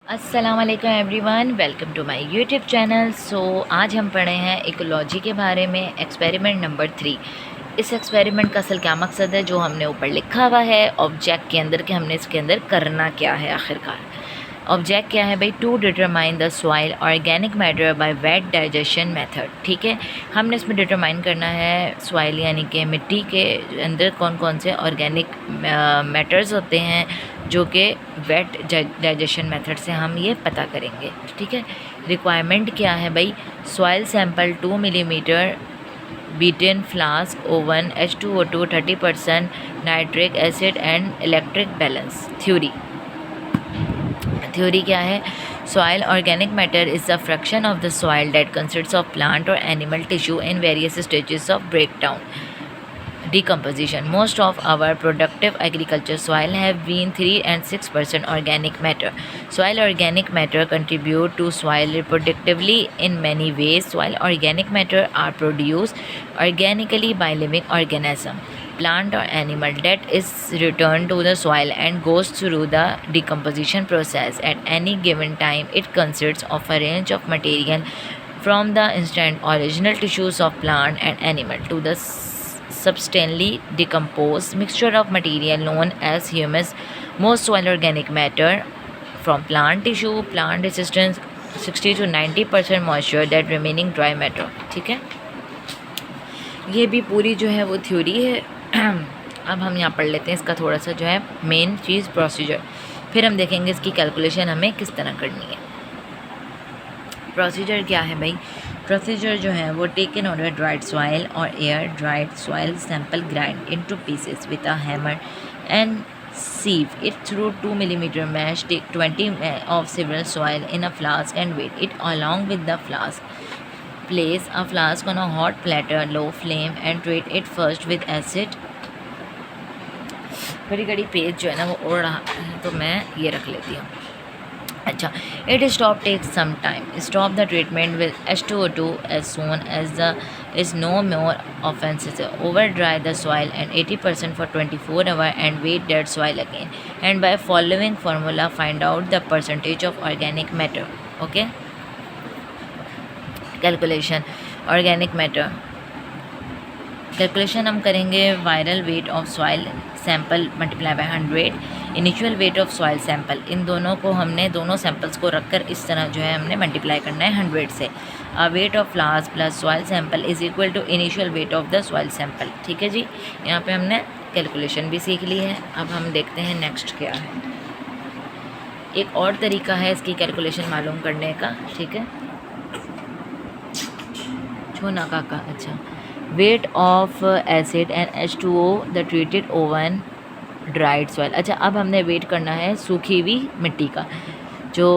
अस्सलाम वालेकुम everyone, welcome to my YouTube channel. आज हम पढ़े हैं इकोलॉजी के बारे में, एक्सपेरिमेंट नंबर 3। इस एक्सपेरिमेंट का असल क्या मकसद है, जो हमने ऊपर लिखा हुआ है ऑब्जेक्ट के अंदर कि हमने इसके अंदर करना क्या है। आखिरकार ऑब्जेक्ट क्या है भाई? To determine the soil organic matter by wet digestion method. ठीक है, हमने इसमें डिटरमाइन करना है सॉइल यानी कि मिट्टी के अंदर कौन कौन से ऑर्गेनिक मैटर्स होते हैं जो कि वेट डाइजेशन मेथड से हम ये पता करेंगे। ठीक है, रिक्वायरमेंट क्या है भाई? सॉइल सैंपल 2 मिलीमीटर बीटन flask oven H2O2 30% nitric acid and electric balance. Theory क्या है? Soil organic matter is the fraction of the soil that consists of plant और animal tissue in various stages of breakdown decomposition. Most of our productive agriculture soil have been 3 and 6% organic matter. Soil organic matter contribute to soil reproductively in many ways. Soil organic matter are produced organically by living organism, plant or animal that is returned to the soil and goes through the decomposition process. At any given time, it consists of a range of material from the instant original tissues of plant and animal to the substantially decomposed mixture of material known as humus. Most soil organic matter from plant tissue, plant resistance 60 to 90% moisture, that remaining dry matter. ठीक है, ये भी पूरी जो है वो theory है। अब हम यहाँ पढ़ लेते हैं इसका थोड़ा सा जो है मेन चीज़ प्रोसीजर, फिर हम देखेंगे इसकी कैलकुलेशन हमें किस तरह करनी है। प्रोसीजर क्या है भाई? प्रोसीजर जो है वो टेकन ऑर्डर ड्राइड सॉइल और air dried soil sample grind into pieces with a hammer and sieve it through 2 millimeter mesh. Take 20 of several soil in a flask and weight it along with the flask. Place a flask on a hot platter, low flame, and treat it first with acid. घड़ी घड़ी page जो है ना वो उड़ रहा है तो मैं ये रख लेती हूँ। अच्छा, it stop takes some time. Stop the treatment with H2O2 as soon as the is no more offenses. Over dry the soil and 80% for 24 hours and wait that soil again. And by following formula find out the percentage of organic matter. Okay. Calculation organic matter. Calculation हम करेंगे viral weight of soil sample multiply by 100 initial weight of soil sample. इन दोनों को हमने दोनों samples को रखकर इस तरह जो है हमने मल्टीप्लाई करना है 100 से। Weight of flask plus soil sample is equal to initial weight of the soil sample. ठीक है जी, यहाँ पे हमने कैलकुलेशन भी सीख ली है। अब हम देखते हैं नेक्स्ट क्या है। एक और तरीका है इसकी कैलकुलेशन मालूम करने का। ठीक है, छोना काका। अच्छा, weight of acid and H2O the treated oven dried soil. अच्छा, अब हमने वेट करना है सूखी हुई मिट्टी का। जो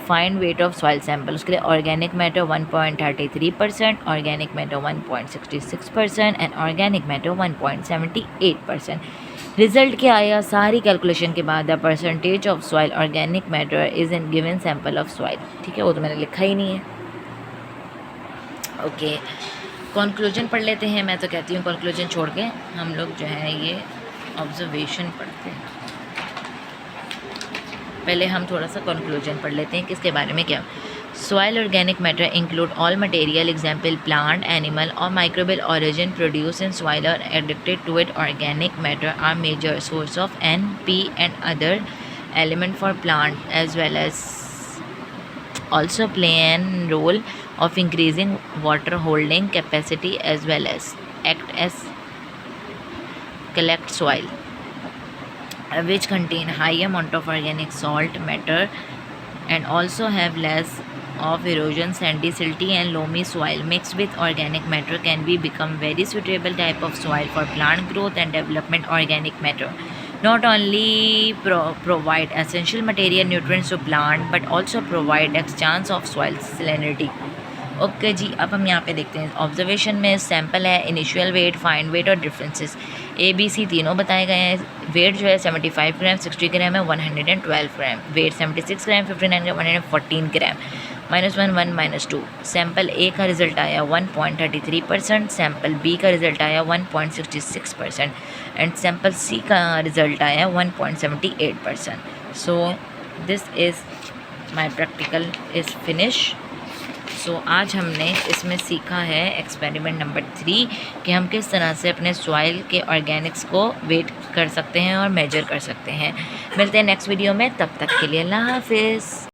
fine wait of soil sample, उसके लिए organic matter 1.33%, organic matter 1.66% and organic matter 1.78%। Result क्या आया सारी कैलकुलेशन के बाद? The percentage of soil organic matter is in given sample of soil. ठीक है, वो तो मैंने लिखा ही नहीं है। ओके, कंक्लूजन पढ़ लेते हैं। मैं तो कहती हूँ कंक्लूजन छोड़ के हम लोग जो है ये ऑब्जर्वेशन पढ़ते हैं। पहले हम थोड़ा सा कंक्लूजन पढ़ लेते हैं किसके बारे में क्या। Soil organic matter include all material example plant animal और microbial origin produce in soil और addicted to it. Organic matter are major source of NP and other element for plant as well as also play an role of increasing water holding capacity as well as act as collect soil which contain high amount of organic salt matter and also have less of erosion. Sandy, silty and loamy soil mixed with organic matter can be become very suitable type of soil for plant growth and development. Organic matter not only provide essential material nutrients to plant but also provide chance of soil salinity. Okay जी, अब हम यहाँ पे देखते हैं observation में sample है, initial wait, fine wait और डिफरेंसेस ABC तीनों बताए गए हैं। वेट जो है 75 ग्राम, 60 ग्राम है, 112 gram. Weight 76 gram, 59 gram, 114 gram. -1 1 -2। Sample A का रिजल्ट आया 1.33%, सैंपल B का रिजल्ट आया 1.66% एंड सैंपल C का रिजल्ट आया 1.78%। So this is my practical is finish. So आज हमने इसमें सीखा है एक्सपेरिमेंट नंबर 3 कि हम किस तरह से अपने सॉइल के ऑर्गेनिक्स को वेट कर सकते हैं और मेजर कर सकते हैं। मिलते हैं नेक्स्ट वीडियो में, तब तक के लिए अल्लाह हाफिज़।